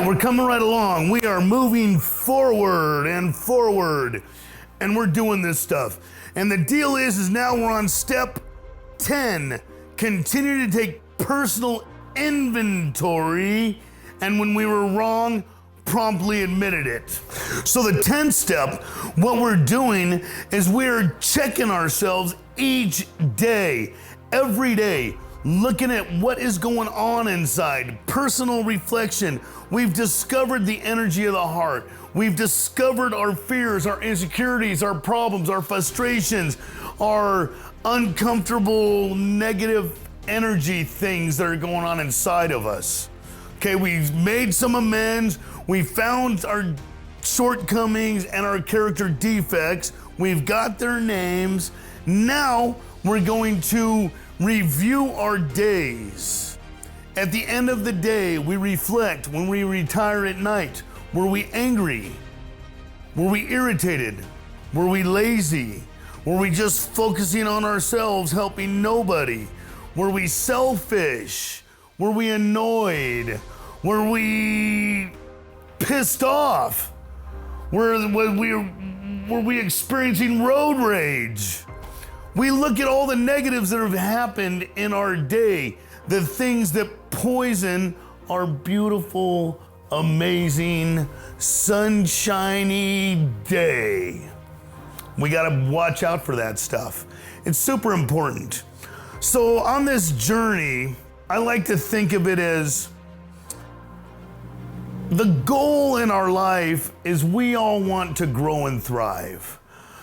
right, we're coming right along. We are moving forward, and we're doing this stuff. And the deal is now we're on step 10. Continue to take personal inventory, and when we were wrong, promptly admitted it. So the 10th step, what we're doing is we're checking ourselves each day, every day, looking at what is going on inside, personal reflection. We've discovered the energy of the heart. We've discovered our fears, our insecurities, our problems, our frustrations, our uncomfortable negative energy things that are going on inside of us. Okay, we've made some amends. We found our shortcomings and our character defects. We've got their names. Now we're going to review our days. At the end of the day, we reflect when we retire at night. Were we angry? Were we irritated? Were we lazy? Were we just focusing on ourselves, helping nobody? Were we selfish? Were we annoyed? Were we pissed off? Were we experiencing road rage? We look at all the negatives that have happened in our day, the things that poison our beautiful, amazing, sunshiny day. We gotta watch out for that stuff. It's super important. So on this journey, I like to think of it as the goal in our life is we all want to grow and thrive.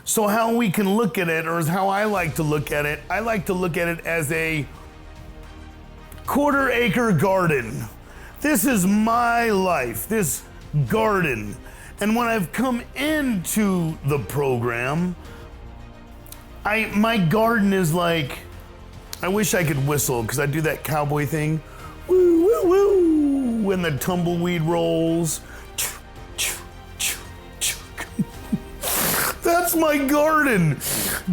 So how we can look at it, or how I like to look at it, I like to look at it as a quarter-acre garden. This is my life, this garden. And when I've come into the program, my garden is like, I wish I could whistle, because I do that cowboy thing. Woo, woo, woo, when the tumbleweed rolls. That's my garden.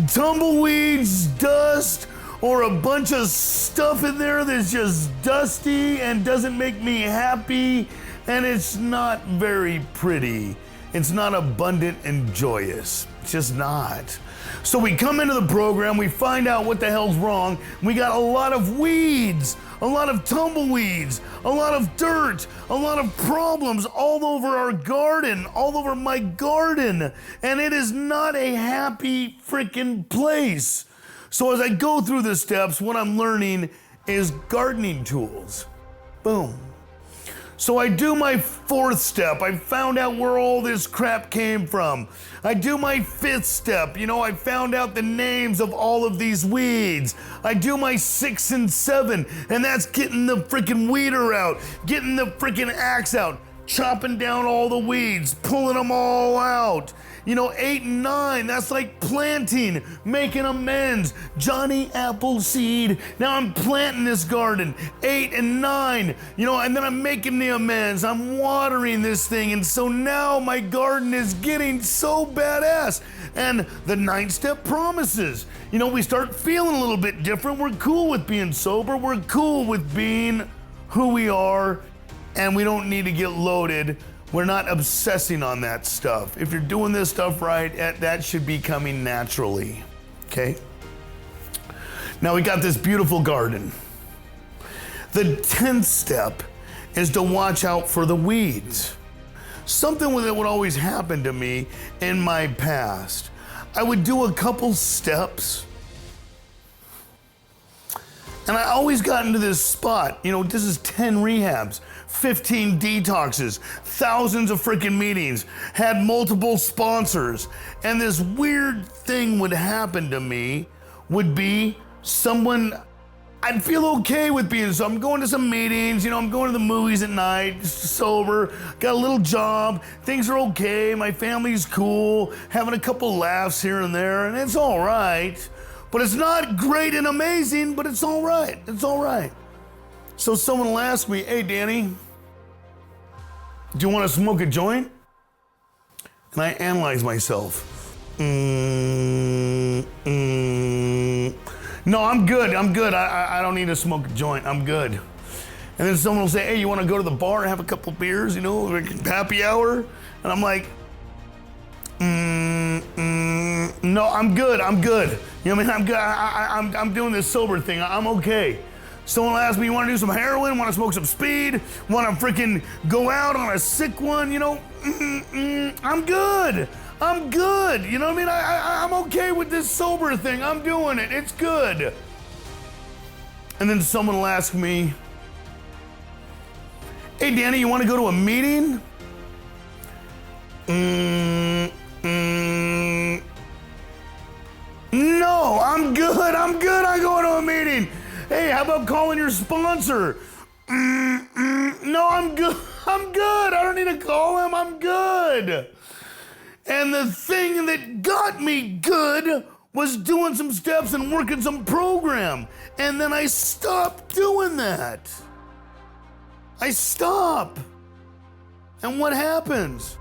Tumbleweeds, dust, or a bunch of stuff in there that's just dusty and doesn't make me happy, and it's not very pretty. It's not abundant and joyous. It's just not. So we come into the program, we find out what the hell's wrong. We got a lot of weeds, a lot of tumbleweeds, a lot of dirt, a lot of problems all over our garden, all over my garden. And it is not a happy freaking place. So as I go through the steps, what I'm learning is gardening tools. Boom. So I do my 4th step. I found out where all this crap came from. I do my 5th step. I found out the names of all of these weeds. I do my 6 and 7, and that's getting the freaking weeder out, getting the freaking axe out, chopping down all the weeds, pulling them all out. 8 and 9, that's like planting, making amends. Johnny Appleseed, now I'm planting this garden. 8 and 9, and then I'm making the amends. I'm watering this thing, and so now my garden is getting so badass. And the 9th step promises. We start feeling a little bit different. We're cool with being sober. We're cool with being who we are, and we don't need to get loaded. We're not obsessing on that stuff. If you're doing this stuff right, that should be coming naturally, okay? Now we got this beautiful garden. The 10th step is to watch out for the weeds. Something that would always happen to me in my past. I would do a couple steps, and I always got into this spot. This is 10 rehabs, 15 detoxes, thousands of freaking meetings, had multiple sponsors. And this weird thing would happen to me would be I'd feel okay with being so. I'm going to some meetings, I'm going to the movies at night, sober, got a little job, things are okay, my family's cool, having a couple laughs here and there, and it's all right. But it's not great and amazing, but it's all right. It's all right. So someone will ask me, hey, Danny, do you want to smoke a joint? And I analyze myself. No, I'm good. I don't need to smoke a joint. I'm good. And then someone will say, hey, you want to go to the bar and have a couple beers, like happy hour? And I'm like, no, I'm good. You know what I mean? I'm good. I'm doing this sober thing. I'm okay. Someone will ask me, you want to do some heroin? Want to smoke some speed? Want to freaking go out on a sick one? I'm good. I'm good. You know what I mean? I'm okay with this sober thing. I'm doing it. It's good. And then someone will ask me, hey, Danny, you want to go to a meeting? No, I'm good. I'm going to a meeting. Hey, how about calling your sponsor? No, I'm good. I don't need to call him. I'm good. And the thing that got me good was doing some steps and working some program. And then I stopped doing that. I stop. And what happens?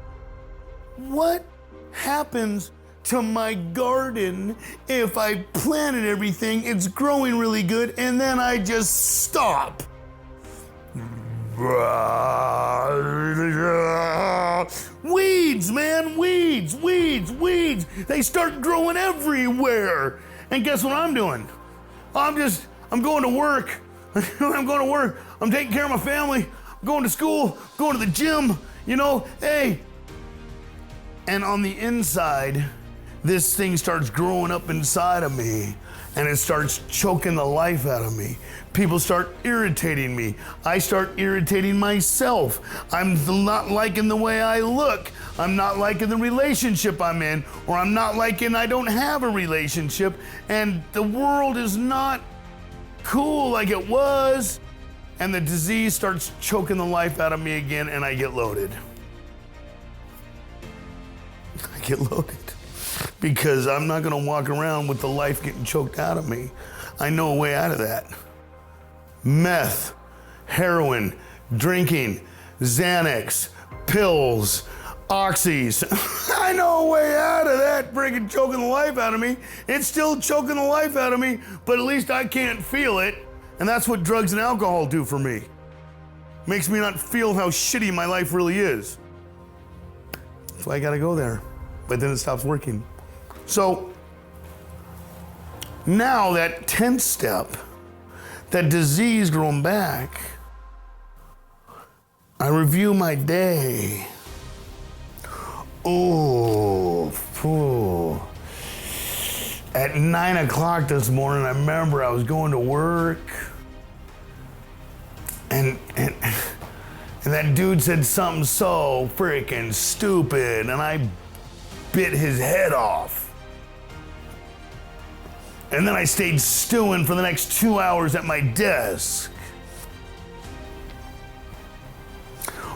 What happens to my garden if I planted everything, it's growing really good, and then I just stop? Weeds, man, weeds. They start growing everywhere. And guess what I'm doing? I'm going to work. I'm going to work. I'm taking care of my family. I'm going to school, going to the gym, hey. And on the inside, this thing starts growing up inside of me, and it starts choking the life out of me. People start irritating me. I start irritating myself. I'm not liking the way I look. I'm not liking the relationship I'm in, or I'm not liking I don't have a relationship, and the world is not cool like it was, and the disease starts choking the life out of me again, and I get loaded. Because I'm not gonna walk around with the life getting choked out of me. I know a way out of that. Meth, heroin, drinking, Xanax, pills, oxys. I know a way out of that freaking choking the life out of me. It's still choking the life out of me, but at least I can't feel it. And that's what drugs and alcohol do for me. Makes me not feel how shitty my life really is. That's why I gotta go there. But then it stops working. So now that 10th step, that disease growing back, I review my day. At 9 o'clock this morning, I remember I was going to work, and that dude said something so freaking stupid, and I bit his head off. And then I stayed stewing for the next 2 hours at my desk.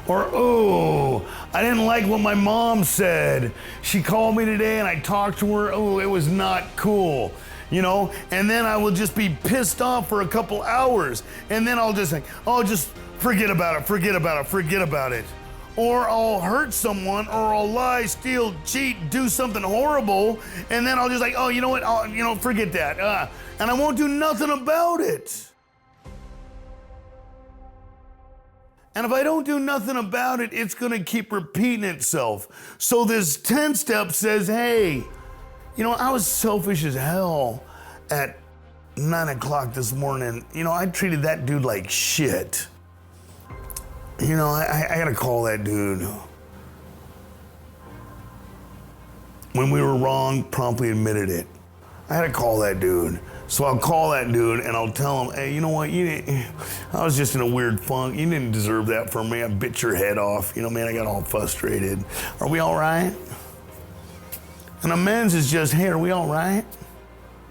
Or, I didn't like what my mom said. She called me today and I talked to her. It was not cool, And then I will just be pissed off for a couple hours. And then I'll just think, just forget about it. Or I'll hurt someone, or I'll lie, steal, cheat, do something horrible, and then I'll just you know what, forget that. And I won't do nothing about it. And if I don't do nothing about it, it's gonna keep repeating itself. So this 10th step says, hey, I was selfish as hell at 9 o'clock this morning. I treated that dude like shit. I gotta call that dude. When we were wrong, promptly admitted it. I had to call that dude. So I'll call that dude and I'll tell him, hey, you know what? I was just in a weird funk. You didn't deserve that from me. I bit your head off. Man, I got all frustrated. Are we all right? An amends is just, hey, are we all right?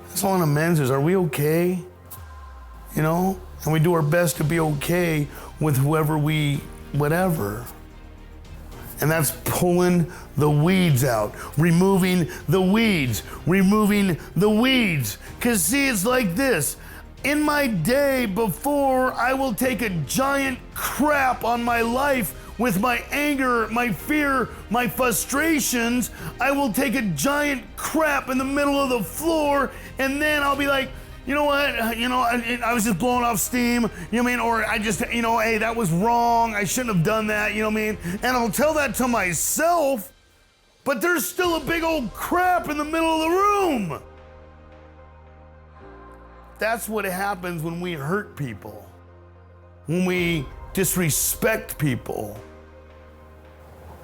That's all an amends is. Are we okay? And we do our best to be okay with whoever whatever. And that's pulling the weeds out, removing the weeds. Because see, it's like this. In my day before, I will take a giant crap on my life with my anger, my fear, my frustrations. I will take a giant crap in the middle of the floor, and then I'll be like, you know what, I was just blowing off steam, you know what I mean? Or I just, hey, that was wrong. I shouldn't have done that, you know what I mean? And I'll tell that to myself, but there's still a big old crap in the middle of the room. That's what happens when we hurt people, when we disrespect people.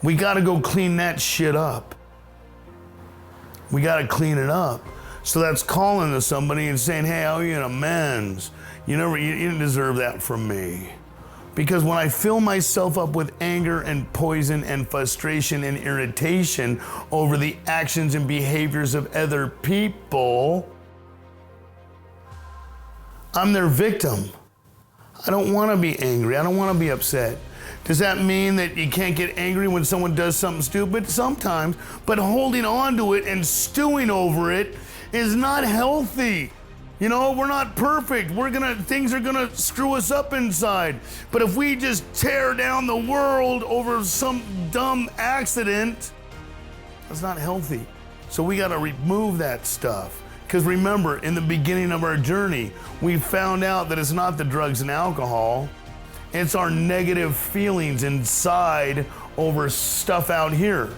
We gotta go clean that shit up. We gotta clean it up. So that's calling to somebody and saying, hey, I owe you an amends. You didn't deserve that from me. Because when I fill myself up with anger and poison and frustration and irritation over the actions and behaviors of other people, I'm their victim. I don't want to be angry. I don't want to be upset. Does that mean that you can't get angry when someone does something stupid? Sometimes, but holding on to it and stewing over it is not healthy. We're not perfect. Things are gonna screw us up inside. But if we just tear down the world over some dumb accident, that's not healthy. So we gotta remove that stuff. Because remember, in the beginning of our journey, we found out that it's not the drugs and alcohol, it's our negative feelings inside over stuff out here,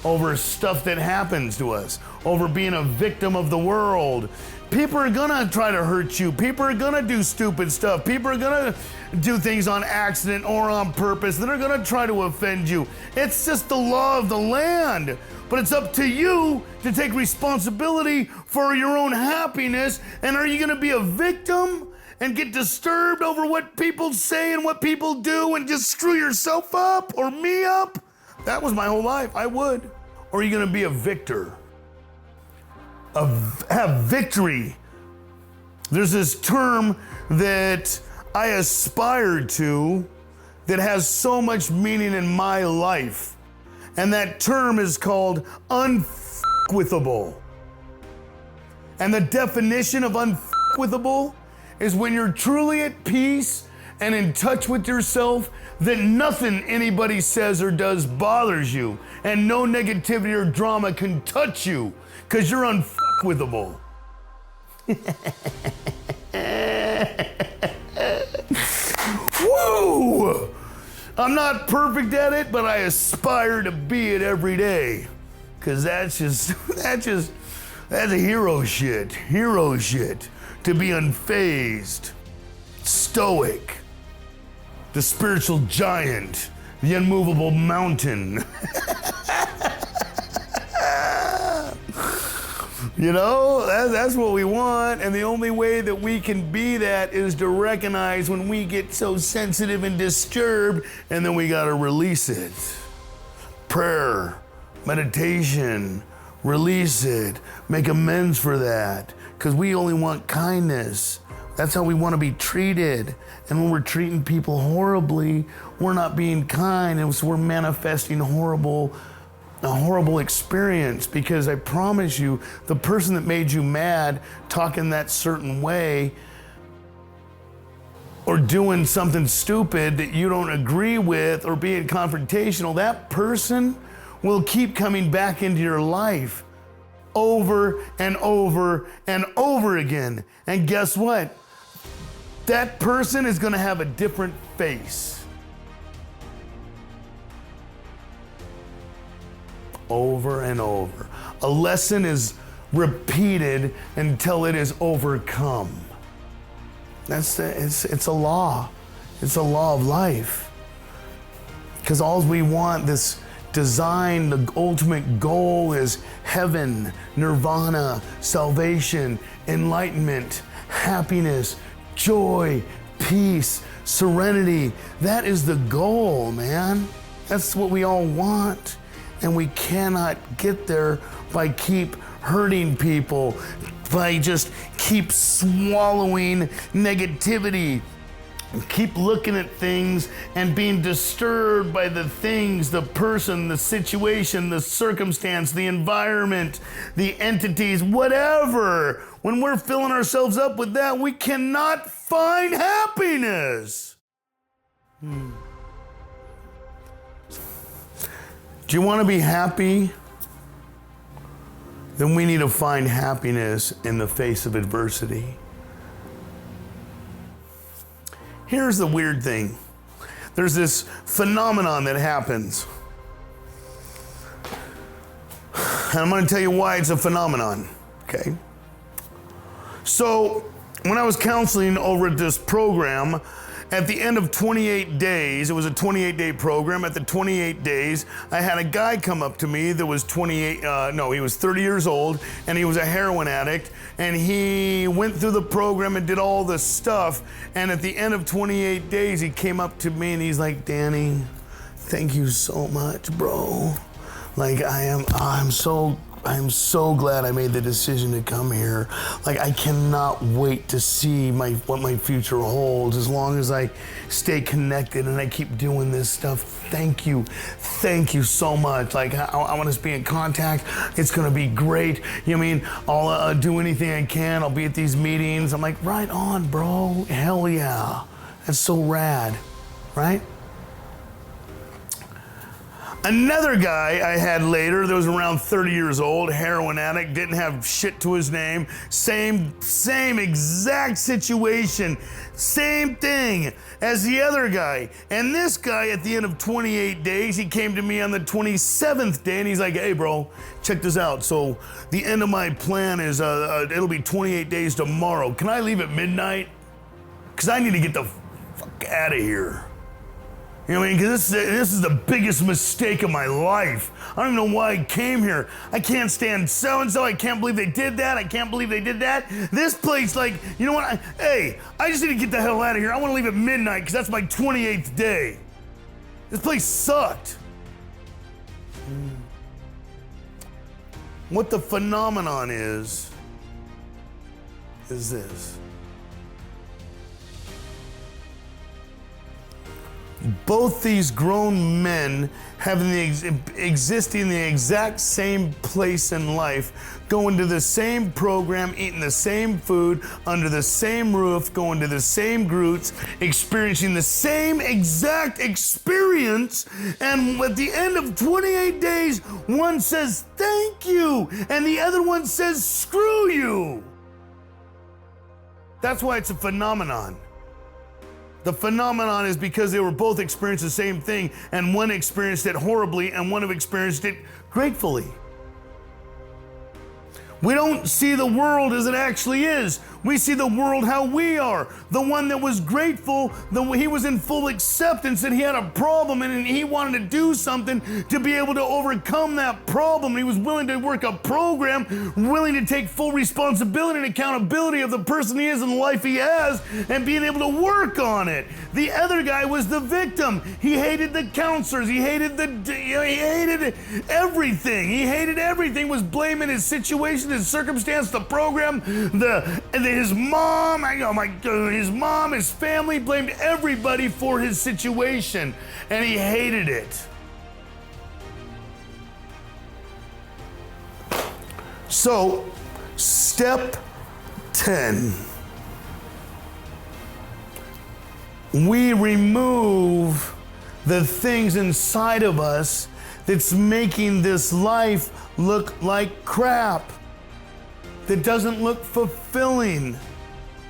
over stuff that happens to us, over being a victim of the world. People are gonna try to hurt you. People are gonna do stupid stuff. People are gonna do things on accident or on purpose. They're gonna try to offend you. It's just the law of the land. But it's up to you to take responsibility for your own happiness. And are you gonna be a victim and get disturbed over what people say and what people do and just screw yourself up or me up? That was my whole life. I would. Or are you gonna be a victor? Have victory. There's this term that I aspire to that has so much meaning in my life. And that term is called unfuckwithable. And the definition of unfuckwithable is when you're truly at peace and in touch with yourself, that nothing anybody says or does bothers you, and no negativity or drama can touch you, because you're unfuckwithable. Woo! I'm not perfect at it, but I aspire to be it every day. Because that's a hero shit. Hero shit. To be unfazed, stoic, the spiritual giant, the unmovable mountain. That's what we want, and the only way that we can be that is to recognize when we get so sensitive and disturbed, and then we gotta release it. Prayer, meditation, release it, make amends for that, because we only want kindness. That's how we want to be treated. And when we're treating people horribly, we're not being kind, and so we're manifesting a horrible experience. Because I promise you, the person that made you mad, talking that certain way, or doing something stupid that you don't agree with, or being confrontational, that person will keep coming back into your life over and over and over again. And guess what? That person is gonna have a different face. Over and over. A lesson is repeated until it is overcome. It's a law. It's a law of life. Because all we want, this design, the ultimate goal is heaven, nirvana, salvation, enlightenment, happiness, joy, peace, serenity. That is the goal, man. That's what we all want. And we cannot get there by keep hurting people, by just keep swallowing negativity, keep looking at things and being disturbed by the things, the person, the situation, the circumstance, the environment, the entities, whatever. When we're filling ourselves up with that, we cannot find happiness. Do you want to be happy? Then we need to find happiness in the face of adversity. Here's the weird thing. There's this phenomenon that happens. And I'm going to tell you why it's a phenomenon, okay? So, when I was counseling over at this program, at the end of 28 days, it was a 28-day program. At the 28 days, I had a guy come up to me that was he was 30 years old, and he was a heroin addict, and he went through the program and did all this stuff, and at the end of 28 days, he came up to me and he's like, Danny, thank you so much, bro. Like, I'm so glad I made the decision to come here. Like, I cannot wait to see what my future holds as long as I stay connected and I keep doing this stuff. Thank you so much. Like, I want to be in contact. It's gonna be great. You know what I mean? I'll do anything I can. I'll be at these meetings. I'm like, right on, bro. Hell yeah. That's so rad, right? Another guy I had later that was around 30 years old, heroin addict, didn't have shit to his name, same exact situation, same thing as the other guy. And this guy, at the end of 28 days, he came to me on the 27th day and he's like, hey bro, check this out. So the end of my plan is, it'll be 28 days tomorrow. Can I leave at midnight? Because I need to get the fuck out of here. You know what I mean? Because this is the biggest mistake of my life. I don't even know why I came here. I can't stand so-and-so. I can't believe they did that. I can't believe they did that. This place, like, you know what? I just need to get the hell out of here. I want to leave at midnight because that's my 28th day. This place sucked. What the phenomenon is this. Both these grown men existing in the exact same place in life, going to the same program, eating the same food, under the same roof, going to the same groups, experiencing the same exact experience, and at the end of 28 days, one says, thank you, and the other one says, screw you. That's why it's a phenomenon. The phenomenon is because they were both experiencing the same thing, and one experienced it horribly and one experienced it gratefully. We don't see the world as it actually is. We see the world how we are. The one that was grateful, he was in full acceptance that he had a problem and he wanted to do something to be able to overcome that problem. He was willing to work a program, willing to take full responsibility and accountability of the person he is and the life he has and being able to work on it. The other guy was the victim. He hated the counselors. He hated everything. He hated everything, was blaming his situation, his circumstance, the program, his mom, his mom, his family, blamed everybody for his situation, and he hated it. So, step 10. We remove the things inside of us that's making this life look like crap, that doesn't look fulfilling.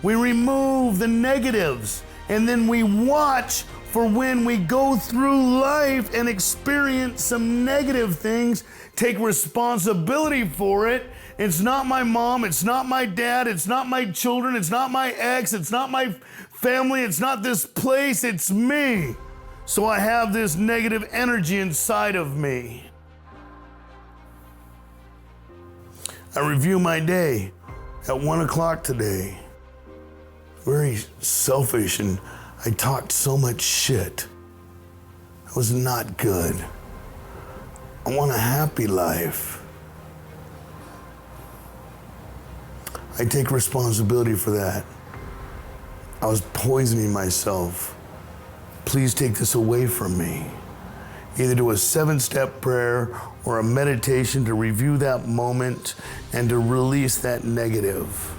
We remove the negatives, and then we watch for when we go through life and experience some negative things, take responsibility for it. It's not my mom, it's not my dad, it's not my children, it's not my ex, it's not my family, it's not this place, it's me. So I have this negative energy inside of me. I review my day at 1 o'clock today. Very selfish, and I talked so much shit. It was not good. I want a happy life. I take responsibility for that. I was poisoning myself. Please take this away from me. Either do a 7-step prayer or a meditation to review that moment and to release that negative.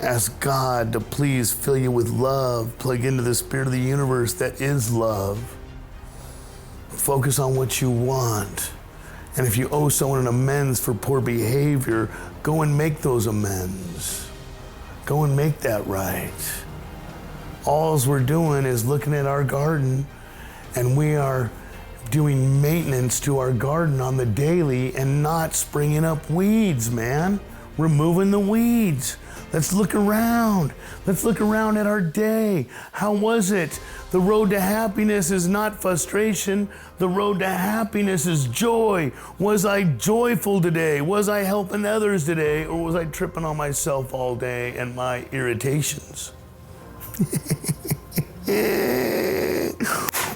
Ask God to please fill you with love. Plug into the spirit of the universe that is love. Focus on what you want. And if you owe someone an amends for poor behavior, go and make those amends. Go and make that right. All we're doing is looking at our garden, and we are doing maintenance to our garden on the daily and not springing up weeds, man. Removing the weeds. Let's look around. Let's look around at our day. How was it? The road to happiness is not frustration. The road to happiness is joy. Was I joyful today? Was I helping others today? Or was I tripping on myself all day and my irritations?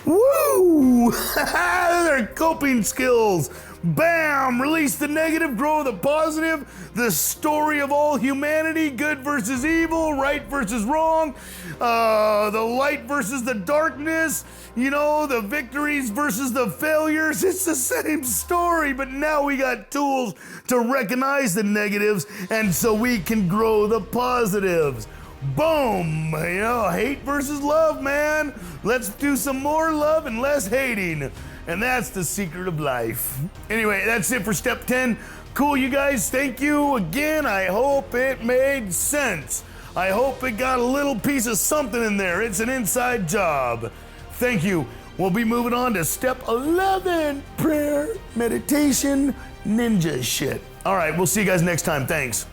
Woo! They're coping skills. Bam! Release the negative, grow the positive. The story of all humanity, good versus evil, right versus wrong, the light versus the darkness, the victories versus the failures. It's the same story, but now we got tools to recognize the negatives, and so we can grow the positives. Boom! Hate versus love, man. Let's do some more love and less hating. And that's the secret of life. Anyway, that's it for step 10. Cool, you guys. Thank you again. I hope it made sense. I hope it got a little piece of something in there. It's an inside job. Thank you. We'll be moving on to step 11, prayer, meditation, ninja shit. All right, we'll see you guys next time. Thanks.